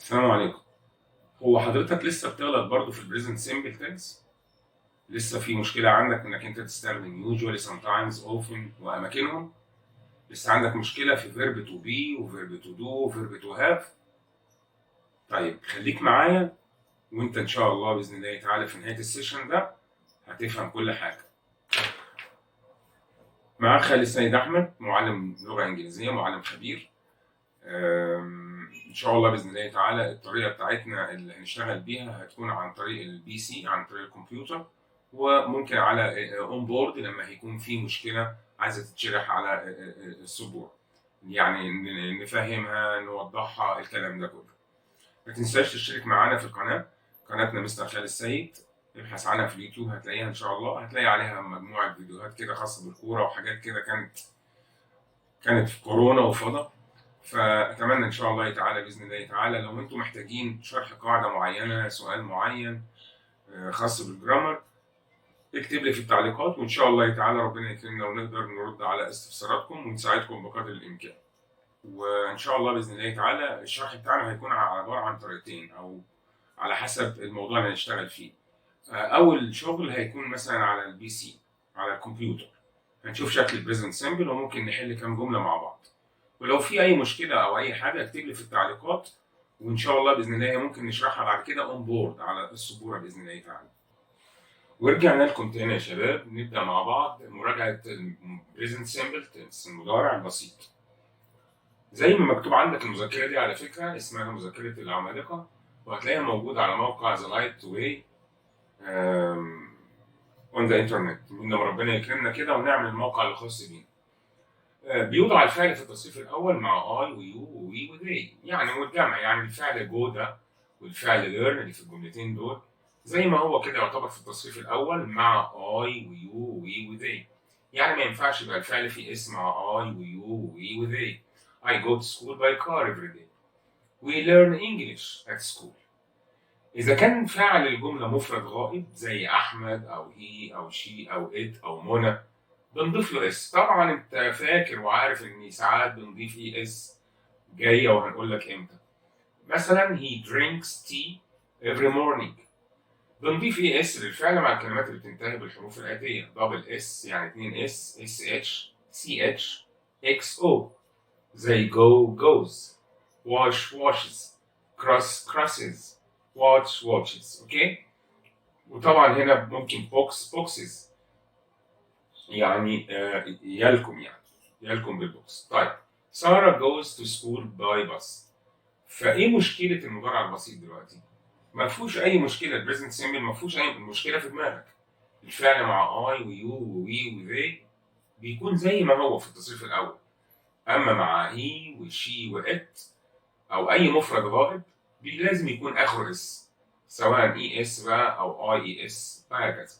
السلام عليكم. هو حضرتك لسه بتغلط برضه في البريزنت سيمبل تنس؟ لسه في مشكلة عندك انك انت تستخدم usually sometimes often واماكنهم؟ لسه عندك مشكلة في verb to be وverb to do وverb to have؟ طيب خليك معايا وانت ان شاء الله باذن الله تعالى في نهاية السيشن ده هتفهم كل حاجة. معاك خالد السيد احمد، معلم لغة انجليزية، معلم خبير. ان شاء الله باذن الله تعالى الطريقه بتاعتنا اللي هنشتغل بيها هتكون عن طريق البي سي، عن طريق الكمبيوتر، وممكن على اون بورد لما هيكون في مشكله عايزه تتشرح على السبوره، يعني نفهمها نوضحها الكلام ده كله. ما تنساش تشترك معانا في القناه، قناتنا مستر خالد السيد، ابحث عنها في اليوتيوب هتلاقيها ان شاء الله، هتلاقي عليها مجموعه فيديوهات كده خاصه بالكوره وحاجات كده كانت في كورونا وفضا. فاتمنى ان شاء الله تعالى باذن الله تعالى لو انتم محتاجين شرح قاعده معينه، سؤال معين خاص بالجرامر، اكتب لي في التعليقات وان شاء الله تعالى ربنا يكرمنا ونقدر نرد على استفساراتكم ونساعدكم بقدر الامكان. وان شاء الله باذن الله تعالى الشرح بتاعنا هيكون عباره عن طريقتين او على حسب الموضوع اللي هنشتغل فيه. اول شغل هيكون مثلا على البي سي، على الكمبيوتر، هنشوف شكل البريزنت سيمبل وممكن نحل كام جمله مع بعض. ولو في اي مشكله او اي حاجه اكتب لي في التعليقات وان شاء الله باذن الله ممكن نشرحها بعد كده اون بورد على السبوره باذن الله تعالى. ورجعنا لكم تاني يا شباب، نبدا مع بعض مراجعه البريزنت سيمبل تنس، المضارع البسيط. زي ما مكتوب عندك المذكره دي على فكره اسمها مذكره العمالقه، وهتلاقيها موجوده على موقع ذا لايت واي اون ذا انترنت، لما ربنا يكرمنا كده ونعمل الموقع الخاص بينا. بيوضع الفعل في التصريف الاول مع اي ويو ووي وذي، يعني والجمع، يعني الفعل جو ده والفعل ليرن اللي في الجملتين دول زي ما هو كده يعتبر في التصريف الاول مع اي ويو ووي وذي. يعني ما ينفعش يبقى الفعل في اس مع اي ويو ووي وذي. I go to school by car every day. We learn English at school. إذا كان فاعل الجملة مفرد غائب زي أحمد أو هي أو شي أو إت أو منى بنضيف له اس. طبعا انت فاكر وعارف ان ساعات بنضيف اي اس جايه وهنقول لك امتى. مثلا he drinks tea every morning، بنضيف اي اس للفعل مع الكلمات اللي بتنتهي بالحروف الاتيه دبل اس، يعني 2 اس، اس اتش، سي اتش، اكس او، زي go goes، wash washes، cross crosses، watch watches. اوكي. وطبعا هنا ممكن box boxes، يعني يلكم بالبوكس. طيب سارة goes to school by bus. فايه مشكلة المضارع البسيط دلوقتي؟ ما فيهوش اي مشكلة، البريزنت سيمبل ما فيهوش اي مشكلة في دماغك. الفعل مع اي ويو ووي وذي بيكون زي ما هو في التصريف الاول، اما مع هي وشي وات او اي مفرد غائب لازم يكون اخره اس، سواء اي اس بقى او اي اي اس وهكذا.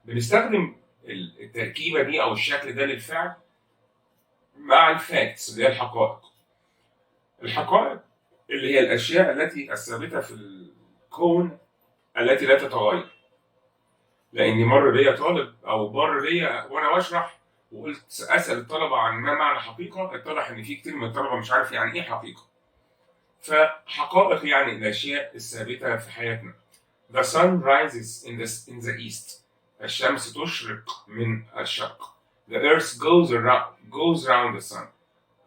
بنستخدم التركيبة دي او الشكل ده للفعل مع الفاكتس اللي هي الحقائق. الحقائق اللي هي الأشياء التي الثابتة في الكون التي لا تتغير. لأني مر بيا طالب أو مر بيا وأنا بشرح وقلت أسأل الطلبة عن ما معنى حقيقة، اتضح إن في كتير من الطلبة مش عارف يعني إيه حقيقة. فحقائق يعني الأشياء الثابتة في حياتنا. The sun rises in the east. الشمس تشرق من الشرق. The earth goes around the sun.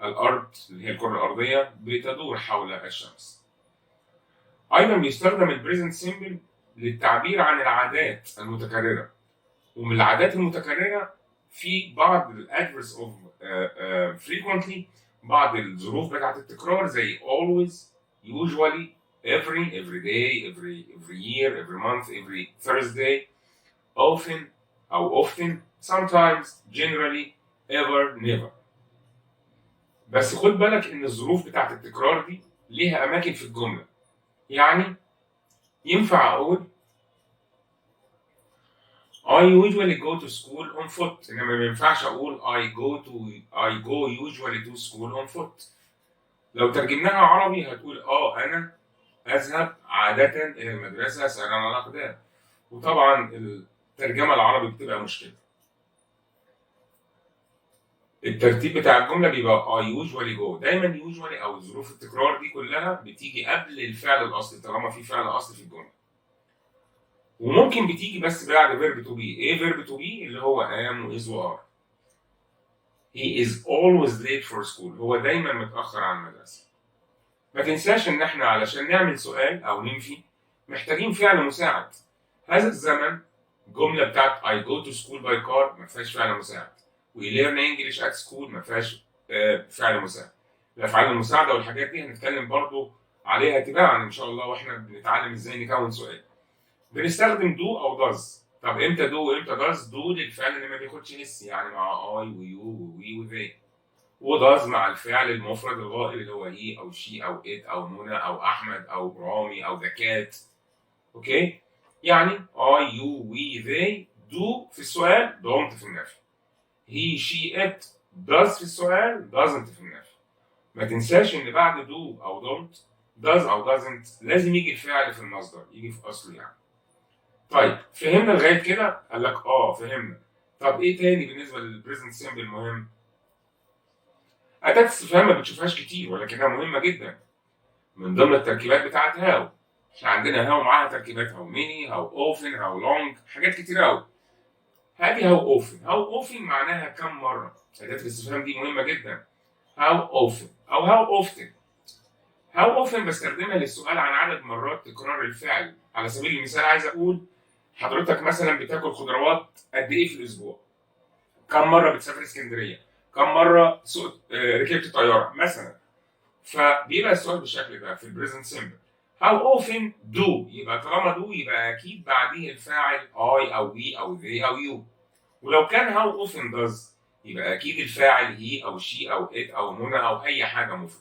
الأرض اللي هي الكرة الأرضية بتدور حول الشمس. أيضا بيستخدم البريزنت سيمبل للتعبير عن العادات المتكررة، ومن العادات المتكررة في بعض الادفيربs of frequently، بعض الظروف بتاعت التكرار زي always، usually، every day، every year، every month، every Thursday، often أو often، sometimes، generally، ever، never. بس خد بالك ان الظروف بتاعت التكرار دي ليها اماكن في الجمله. يعني ينفع اقول I usually go to school on foot، انما ما ينفعش اقول I go usually to school on foot. لو ترجمناها عربي هتقول انا اذهب عاده الى المدرسه سيرا على الاقدام. وطبعا الترجمه العربي بتبقى مشكله. الترتيب بتاع الجمله بيبقى usually go. دايما usually او ظروف التكرار دي كلها بتيجي قبل الفعل الاصلي طالما في فعل اصلي في الجمله. وممكن بتيجي بس بعد فيرب تو بي. ايه فيرب تو بي؟ اللي هو am و is و are. he is always late for school. هو دايما متاخر عن المدرسه. ما تنساش ان احنا علشان نعمل سؤال او ننفي محتاجين فعل مساعد. هذا الزمن الجمله بتاعت I go to school by car ما فيهاش فعل مساعد. We learn English at school ما فيهاش فعل مساعد. الافعال المساعده والحاجات دي هنتكلم برضو عليها تباعا ان شاء الله واحنا بنتعلم ازاي نكون سؤال. بنستخدم do او does. طب امتى do وامتى does؟ do للفعل اللي ما بياخدش اس يعني مع I ويو ووي وذي. وداز مع الفعل المفرد الغائب اللي هو هي او شي او ات او منى او احمد او رامي او ذا كات. اوكي؟ يعني I you we they do في السؤال don't في النفي. he she it does في السؤال doesn't في النفي. ما تنساش ان بعد do او don't does او doesn't لازم يجي الفعل في المصدر يجي في اصله يعني. طيب فهمنا لغايه كده؟ قال لك فهمنا. طب ايه تاني بالنسبه للبريزنت سيمبل مهم؟ أداة استفهام ما بتشوفهاش كتير ولكنها مهمة جدا. من ضمن التركيبات بتاعت هاو. احنا عندنا هاو معاها تركيبات هاو ميني، هاو اوفن، هاو لونج، حاجات كتير قوي. هذه هاو اوفن. هاو اوفن معناها كم مرة. أداة الاستفهام دي مهمة جدا. هاو اوفن أو هاو اوفتن. هاو اوفن بستخدمها للسؤال عن عدد مرات تكرار الفعل. على سبيل المثال عايز أقول حضرتك مثلا بتاكل خضروات قد إيه في الأسبوع؟ كم مرة بتسافر اسكندرية؟ كم مرة ركبت طيارة مثلا. فبيبقى السؤال بالشكل ده في البريزنت سيمبل. How often do يبقى طالما do يبقى اكيد بعديه الفاعل I او we او they او you. ولو كان how often does يبقى اكيد الفاعل he او she او it او منى او اي حاجه مفرد.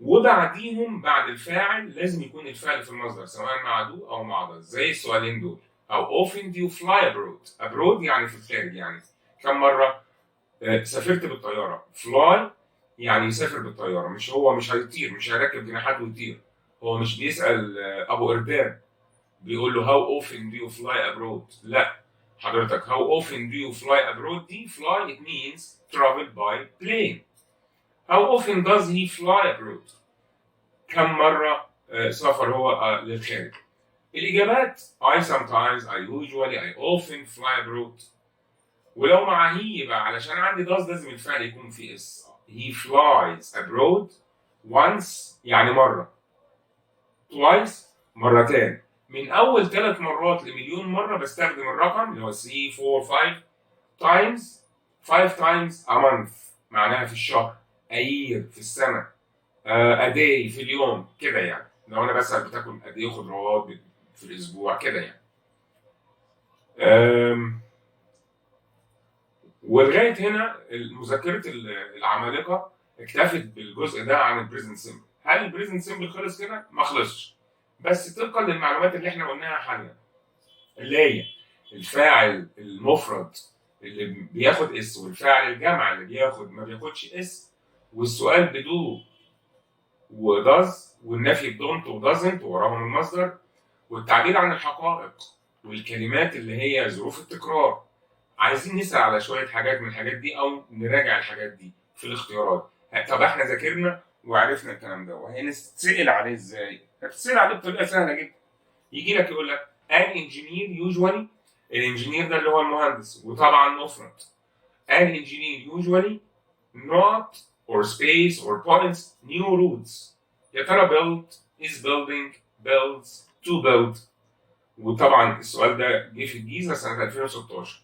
وبعديهم بعد الفاعل لازم يكون الفعل في المصدر سواء مع do او مع does زي السؤالين دول. How often do you fly abroad؟ abroad يعني في الخارج يعني كم مره سافرت بالطياره. fly يعني يسافر بالطياره مش هيطير مش هيركب جناحات ويطير. هو مش بيسال ابو اردان بيقول له how often do you fly abroad. لا حضرتك how often do you fly abroad دي fly it means travel by plane. how often does he fly abroad؟ كم مره سافر هو للخارج. الاجابات I sometimes I usually I often fly abroad. ولو مع هي يبقى علشان عندي does لازم الفعل يكون فيه اس. he flies abroad once يعني مرة. twice مرتين. من أول 3 مرات لمليون مرة بستخدم الرقم اللي هو 3 4 5 times. 5 times a month معناها في الشهر. a year في السنة. a day في اليوم كده يعني. لو أنا بسأل بتاكل قد إيه خضروات في الأسبوع كده يعني. ولغايه هنا مذكره العمالقه اكتفت بالجزء ده عن البريزنت سيمبل. هل البريزنت سيمبل خلص كده؟ ما خلصش. بس طبقا للمعلومات اللي احنا قلناها حاليا اللي هي الفاعل المفرد اللي بياخد اس والفاعل الجمع اللي ما بياخدش اس والسؤال بدو وداز والنفي بدونت ودازنت وراهم المصدر والتعبير عن الحقائق والكلمات اللي هي ظروف التكرار. عايزين نسأل على شوية حاجات من الحاجات دي أو نراجع الحاجات دي في الاختيارات. طب احنا ذاكرنا وعرفنا الكلام ده وهنسأل عليه ازاي؟ هتسأل عليه بطريقة سهلة جدا. يجي لك يقول لك an engineer usually. الانجينير ده اللي هو المهندس وطبعا مفرد. an engineer usually not or space or points new routes. يا ترى build is building builds to build. وطبعا السؤال ده جه في الجيزة سنة 2016.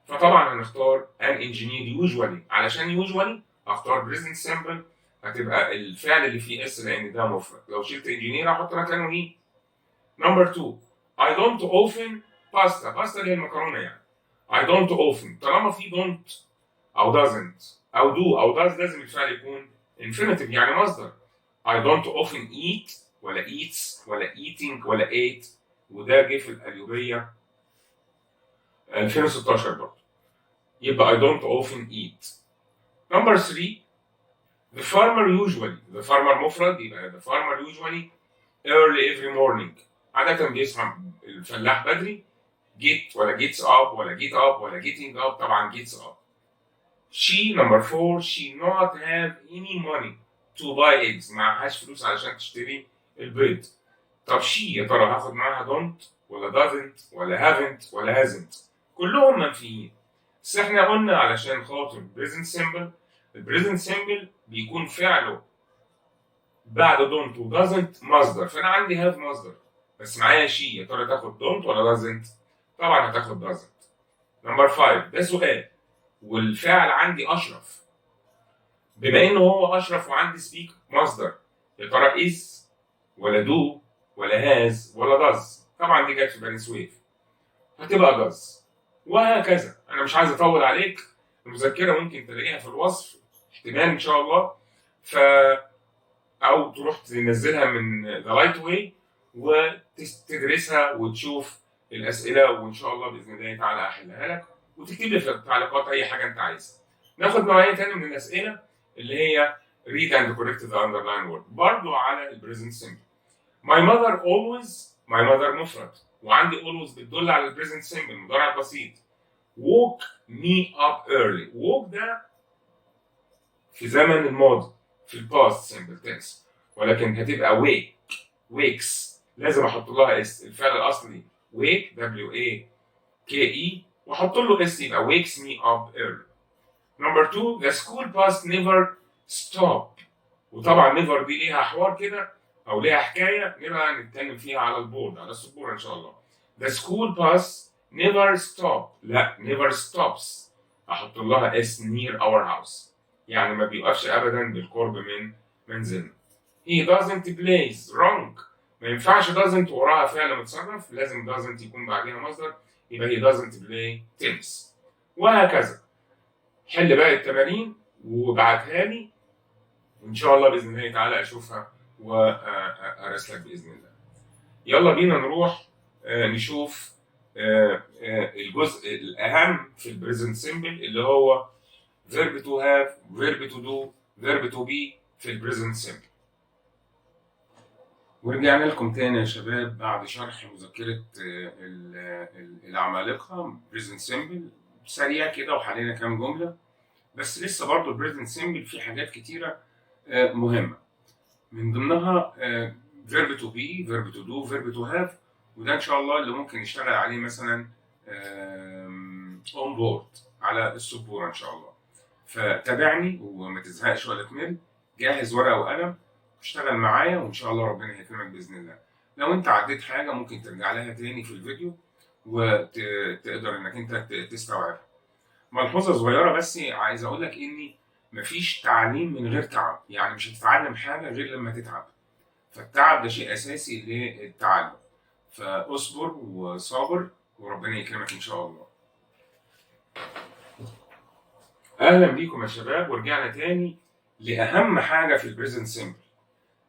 فطبعا هنختار an engineer usually. علشان usually هختار present simple هتبقى الفعل اللي فيه اس لان ده مفرد. لو شلت engineer هحط مكانه هي. نمبر 2 I don't often pasta. pasta اللي هي المكرونه يعني. I don't often طالما في don't او doesn't او do او does لازم الفعل يكون infinitive يعني مصدر. I don't often eat ولا eats ولا eating ولا ate. وده جه في القليوبيه 2016 برضه. يبقى I don't often eat. Number 3 the farmer usually. the farmer مفرد يبقى the farmer usually early every morning. عادة بيصحى الفلاح بدري. get ولا gets up ولا get up ولا getting up طبعا gets up. she number 4 she not have any money to buy eggs. معهاش فلوس علشان تشتري البيض. طب she يا ترى هاخد معاها don't ولا doesn't ولا haven't ولا hasn't؟ كلهم منفيين. بس احنا قلنا علشان خاطر present simple، البريزنت سيمبل بيكون فعله بعد don't و doesn't مصدر، فانا عندي have مصدر بس معايا she، يا ترى تاخد don't ولا doesn't؟ طبعا هتاخد doesn't. نمبر 5 ده سؤال والفعل عندي اشرف، بما انه هو اشرف وعندي speak مصدر، يا ترى is ولا do ولا has ولا does؟ طبعا دي جت في بني سويف هتبقى does، وهكذا. انا مش عايز اطول عليك، المذكره ممكن تلاقيها في الوصف احتمال ان شاء الله، او تروح تنزلها من ذا رايت واي وتدرسها وتشوف الاسئله، وان شاء الله باذن الله تعالى احلها لك، وتكتب لي في التعليقات اي حاجه انت عايزها. ناخد نوعيه ثانيه من الاسئله اللي هي read and correct the underlined word برضه على البريزنت سيمبل. my mother always، my mother مفرد وعندي always بتدل على البريزنت سيمبل المضارع البسيط. woke me up early، woke ده في زمن الماضي في الباست سيمبل تنس، ولكن هتبقى wake wakes لازم احط لها اس. الفعل الاصلي wake W-A-K-E واحط له اس يبقى wakes me up early. number 2 the school bus never stop، وطبعا never دي ليها حوار كده او ليها حكايه نبقى نتكلم فيها على البورد على السبوره ان شاء الله. the school bus never stop، لا never stops احط لها اس near our house، يعني ما بيوقفش ابدا بالقرب من منزلنا. he doesn't plays wrong، ما ينفعش doesn't وراها فعل متصرف، لازم doesn't يكون بعدها مصدر، يبقى he doesn't play tennis، وهكذا. حل بقى التمارين وابعتها لي وان شاء الله باذن الله تعالى اشوفها وارسلك باذن الله. يلا بينا نروح نشوف الجزء الاهم في البريزنت سيمبل اللي هو verb to have verb to do verb to be في البريزنت سيمبل. ورجعنا لكم تاني يا شباب بعد شرح مذكرة العمالقة بريزنت سيمبل سريع كده، وحلينا كام جملة، بس لسه برضه البريزنت سيمبل فيه حاجات كتيرة مهمة، من ضمنها verb to be verb to do verb to have، وده ان شاء الله اللي ممكن نشتغل عليه مثلا on board على السبورة ان شاء الله. فتابعني وما تزهقش ولا تمل، جهز ورقة وقلم اشتغل معايا وان شاء الله ربنا هيكرمك باذن الله. لو انت عديت حاجة ممكن ترجع لها تاني في الفيديو وتقدر انك انت تستوعبها. ملحوظة صغيرة بس عايز اقول لك اني مفيش تعليم من غير تعب، يعني مش هتتعلم حاجة غير لما تتعب، فالتعب ده شيء اساسي للتعلم، فاصبر وصابر وربنا يكرمك ان شاء الله. اهلا بيكم يا شباب، ورجعنا تاني لاهم حاجة في البريزنت سيمبل.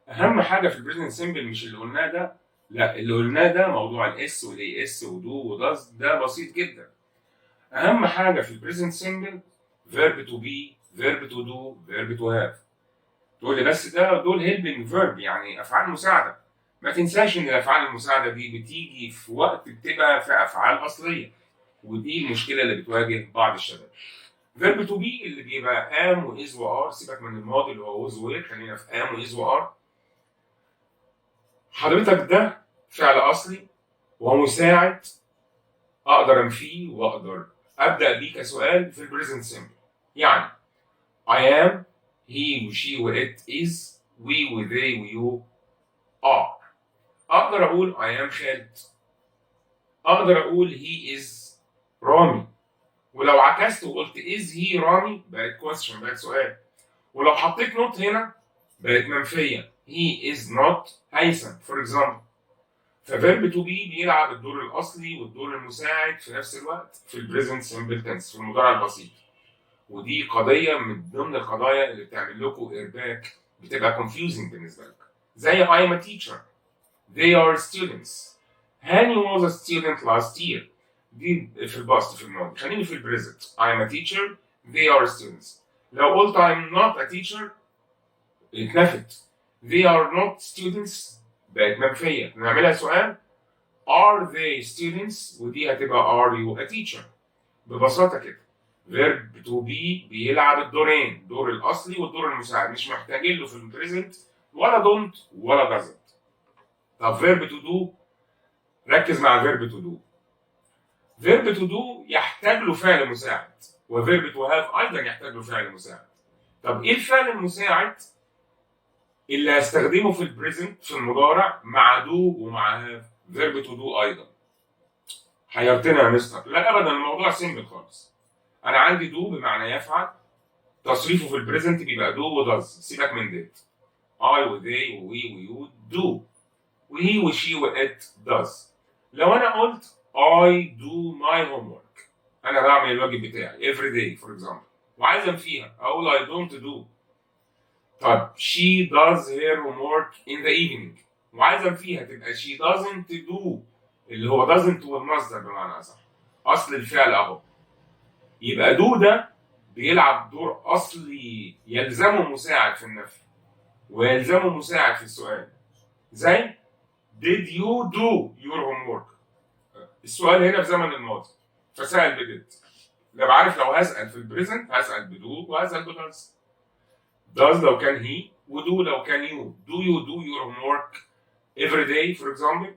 اهم حاجة في البريزنت سيمبل مش اللي قلناه ده، لا اللي قلناه ده موضوع الاس والاي اس ودو وداز ده بسيط جدا. اهم حاجة في البريزنت سيمبل verb to be verb to do verb to have. تقول لي بس ده دول هيلبنج فيرب يعني افعال مساعده، ما تنساش ان الافعال المساعده دي بتيجي في وقت بتبقى في افعال اصليه، ودي المشكله اللي بتواجه بعض الشباب. فيرب تو بي اللي بيبقى ام واز وار، سيبك من الماضي اللي هو وز وير، خلينا في ام واز وار. حضرتك ده فعل اصلي ومساعد اقدر انفيه واقدر ابدا بيه كسؤال في البريزنت سيمبل، يعني I am، he وشي وات is، we وthey ويو are. اقدر اقول I am خالد، اقدر اقول he is رامي، ولو عكست وقلت is he رامي بقت question بقت سؤال، ولو حطيت نوت هنا بقت منفيه he is not هيثم for example. فverb to be بيلعب الدور الاصلي والدور المساعد في نفس الوقت في البريزنت سيمبل تنس في المضارع البسيط، ودي قضيه من ضمن القضايا اللي بتعمل لكم ارباك بتبقى confusing بالنسبه لك، زي I am a teacher they are students. هاني was a student last year، دي في الباست في الماضي. خليني في البريزنت I am a teacher they are students. لو قلت I'm not a teacher اتنفت، they are not students بقت منفيه، نعملها سؤال are they students ودي هتبقى are you a teacher ببساطه كده. verb to be بيلعب الدورين، الدور الاصلي والدور المساعد، مش محتاجين له في البريزنت ولا don't ولا doesn't. طب verb to do، ركز مع verb to do. verb to do يحتاج له فعل مساعد، وverb to have ايضا يحتاج له فعل مساعد. طب ايه الفعل المساعد اللي هستخدمه في البريزنت في المضارع مع do ومع have؟ verb to do ايضا. حيرتنا يا مستر. لا ابدا، الموضوع سيمبل خالص. انا عندي do بمعنى يفعل، تصريفه في البريزنت بيبقى do و does، سيبك من ديت. I و they و we و you do، و he و she و it does. لو انا قلت I do my homework، انا بعمل الواجب بتاعي every day for example، وعايز انفيها اقول I don't do. طب she does her homework in the evening، وعايز انفيها تبقى she doesn't do، اللي هو doesn't والمصدر بمعنى اصح، اصل الفعل اهو. يبقى do ده بيلعب دور اصلي يلزمه مساعد في النفي ويلزمه مساعد في السؤال، زي did you do your homework؟ السؤال هنا في زمن الماضي فسأل بديد. لو عارف لو هسأل في البريزنت هسأل بدو وهسأل بداز. does لو كان he، ودو لو كان you. do you do your homework every day for example؟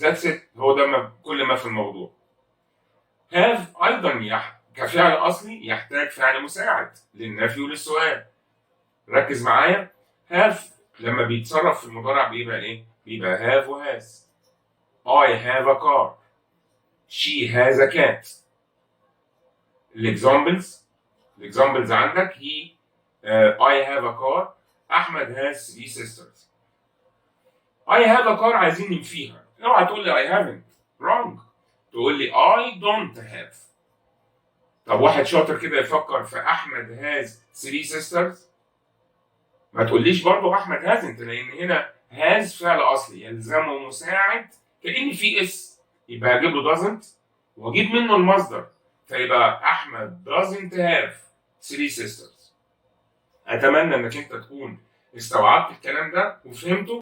that's it، هو ده كل ما في الموضوع. have أيضا كفعل أصلي يحتاج فعل مساعد للنفي وللسؤال. ركز معايا، have لما بيتصرف في المضارع بيبقى إيه؟ بيبقى have و has. I have a car. She has a cat. الإكزامبلز عندك he I have a car. أحمد has 3 sisters. I have a car عايزين ننفيها، اوعى تقول لي I haven't، wrong، تقول لي I don't have. طب واحد شاطر كده يفكر في أحمد has 3 sisters، ما تقوليش برضه أحمد hasn't، لأن هنا has فعل أصلي يلزمه مساعد، كأن في اس يبقى هجيب له doesn't واجيب منه المصدر، فيبقى أحمد doesn't have 3 sisters. أتمنى إنك أنت تكون استوعبت الكلام ده وفهمته.